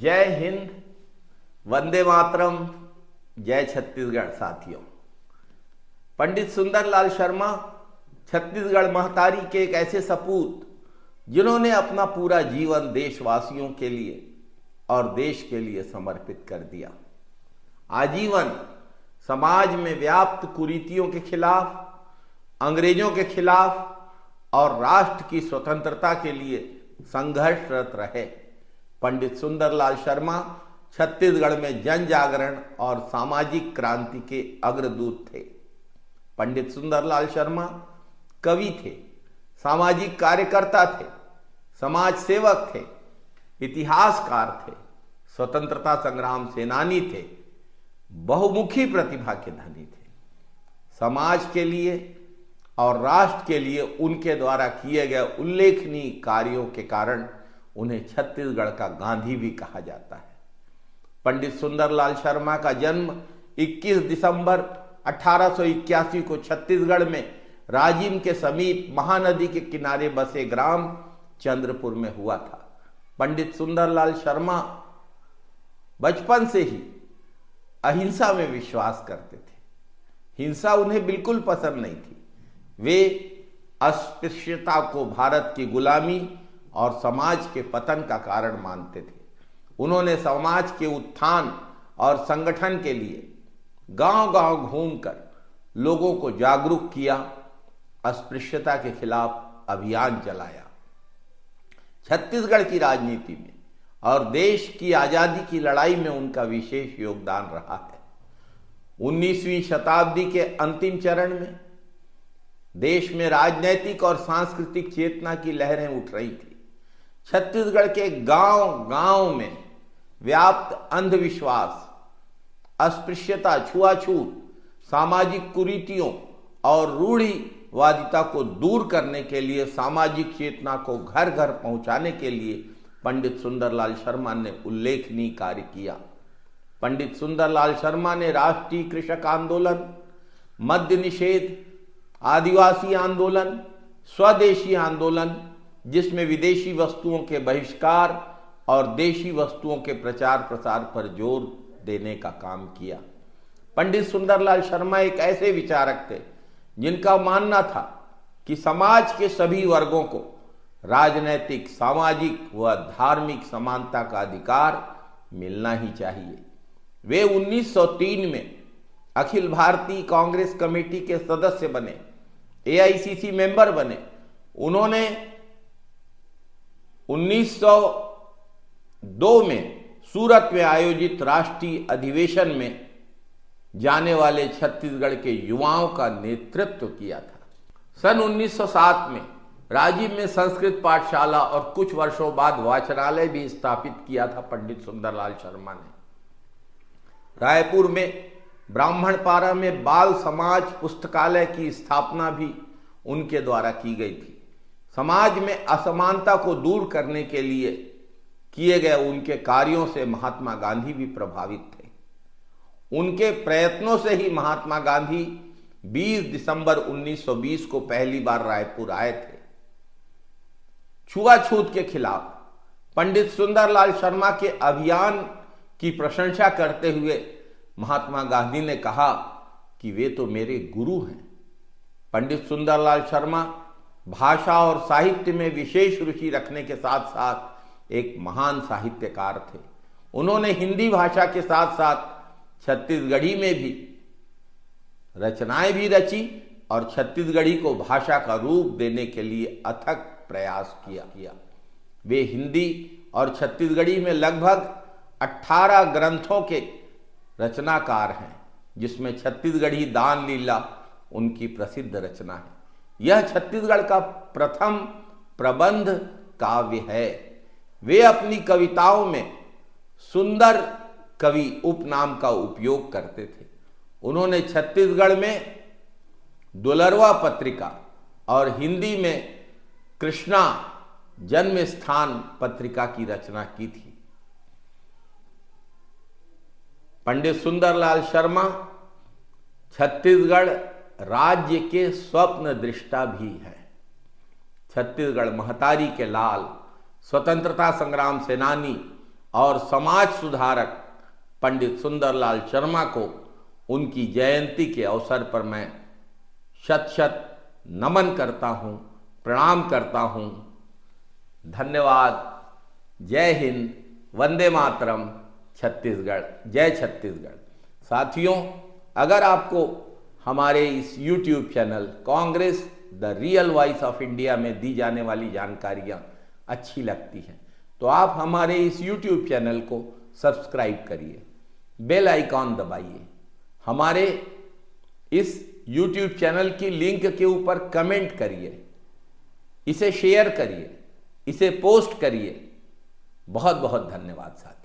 जय हिंद, वंदे मातरम, जय छत्तीसगढ़। साथियों, पंडित सुंदरलाल शर्मा छत्तीसगढ़ महतारी के एक ऐसे सपूत जिन्होंने अपना पूरा जीवन देशवासियों के लिए और देश के लिए समर्पित कर दिया। आजीवन समाज में व्याप्त कुरीतियों के खिलाफ, अंग्रेजों के खिलाफ और राष्ट्र की स्वतंत्रता के लिए संघर्षरत रहे। पंडित सुंदरलाल शर्मा छत्तीसगढ़ में जन जागरण और सामाजिक क्रांति के अग्रदूत थे। पंडित सुंदरलाल शर्मा कवि थे, सामाजिक कार्यकर्ता थे, समाज सेवक थे, इतिहासकार थे, स्वतंत्रता संग्राम सेनानी थे, बहुमुखी प्रतिभा के धनी थे। समाज के लिए और राष्ट्र के लिए उनके द्वारा किए गए उल्लेखनीय कार्यों के कारण उन्हें छत्तीसगढ़ का गांधी भी कहा जाता है। पंडित सुंदरलाल शर्मा का जन्म 21 दिसंबर 1881 को छत्तीसगढ़ में राजिम के समीप महानदी के किनारे बसे ग्राम चंद्रपुर में हुआ था। पंडित सुंदरलाल शर्मा बचपन से ही अहिंसा में विश्वास करते थे। हिंसा उन्हें बिल्कुल पसंद नहीं थी। वे अस्पृश्यता को भारत की गुलामी और समाज के पतन का कारण मानते थे। उन्होंने समाज के उत्थान और संगठन के लिए गांव-गांव घूमकर लोगों को जागरूक किया, अस्पृश्यता के खिलाफ अभियान चलाया। छत्तीसगढ़ की राजनीति में और देश की आजादी की लड़ाई में उनका विशेष योगदान रहा है। 19वीं शताब्दी के अंतिम चरण में देश में राजनैतिक और सांस्कृतिक चेतना की लहरें उठ रही थी। छत्तीसगढ़ के गांव-गांव में व्याप्त अंधविश्वास, अस्पृश्यता, छुआछूत, सामाजिक कुरीतियों और रूढ़िवादिता को दूर करने के लिए, सामाजिक चेतना को घर घर पहुंचाने के लिए पंडित सुंदरलाल शर्मा ने उल्लेखनीय कार्य किया। पंडित सुंदरलाल शर्मा ने राष्ट्रीय कृषक आंदोलन, मद्य निषेध, आदिवासी आंदोलन, स्वदेशी आंदोलन, जिसमें विदेशी वस्तुओं के बहिष्कार और देशी वस्तुओं के प्रचार प्रसार पर जोर देने का काम किया। पंडित सुंदरलाल शर्मा एक ऐसे विचारक थे जिनका मानना था कि समाज के सभी वर्गों को राजनैतिक, सामाजिक व धार्मिक समानता का अधिकार मिलना ही चाहिए। वे 1903 में अखिल भारतीय कांग्रेस कमेटी के सदस्य बने, AICC मेंबर बने। उन्होंने 1902 में सूरत में आयोजित राष्ट्रीय अधिवेशन में जाने वाले छत्तीसगढ़ के युवाओं का नेतृत्व किया था। सन 1907 में राजिम में संस्कृत पाठशाला और कुछ वर्षों बाद वाचनालय भी स्थापित किया था पंडित सुंदरलाल शर्मा ने। रायपुर में ब्राह्मणपारा में बाल समाज पुस्तकालय की स्थापना भी उनके द्वारा की गई थी। समाज में असमानता को दूर करने के लिए किए गए उनके कार्यों से महात्मा गांधी भी प्रभावित थे। उनके प्रयत्नों से ही महात्मा गांधी 20 दिसंबर 1920 को पहली बार रायपुर आए थे। छुआछूत के खिलाफ पंडित सुंदरलाल शर्मा के अभियान की प्रशंसा करते हुए महात्मा गांधी ने कहा कि वे तो मेरे गुरु हैं। पंडित सुंदरलाल शर्मा भाषा और साहित्य में विशेष रुचि रखने के साथ साथ एक महान साहित्यकार थे। उन्होंने हिंदी भाषा के साथ साथ छत्तीसगढ़ी में भी रचनाएं भी रची और छत्तीसगढ़ी को भाषा का रूप देने के लिए अथक प्रयास किया। वे हिंदी और छत्तीसगढ़ी में लगभग 18 ग्रंथों के रचनाकार हैं, जिसमें छत्तीसगढ़ी दान लीला उनकी प्रसिद्ध रचना है। यह छत्तीसगढ़ का प्रथम प्रबंध काव्य है। वे अपनी कविताओं में सुंदर कवि उपनाम का उपयोग करते थे। उन्होंने छत्तीसगढ़ में दुलरवा पत्रिका और हिंदी में कृष्णा जन्म स्थान पत्रिका की रचना की थी। पंडित सुंदरलाल शर्मा छत्तीसगढ़ राज्य के स्वप्न दृष्टा भी हैं। छत्तीसगढ़ महतारी के लाल, स्वतंत्रता संग्राम सेनानी और समाज सुधारक पंडित सुंदरलाल शर्मा को उनकी जयंती के अवसर पर मैं शत शत नमन करता हूँ, प्रणाम करता हूँ। धन्यवाद। जय हिंद, वंदे मातरम, छत्तीसगढ़, जय छत्तीसगढ़। साथियों, अगर आपको हमारे इस YouTube channel Congress the real voice of India में दी जाने वाली जानकारियाँ अच्छी लगती हैं तो आप हमारे इस YouTube चैनल को सब्सक्राइब करिए, बेल आइकॉन दबाइए, हमारे इस YouTube चैनल की लिंक के ऊपर कमेंट करिए, इसे शेयर करिए, इसे पोस्ट करिए। बहुत बहुत धन्यवाद साथियों।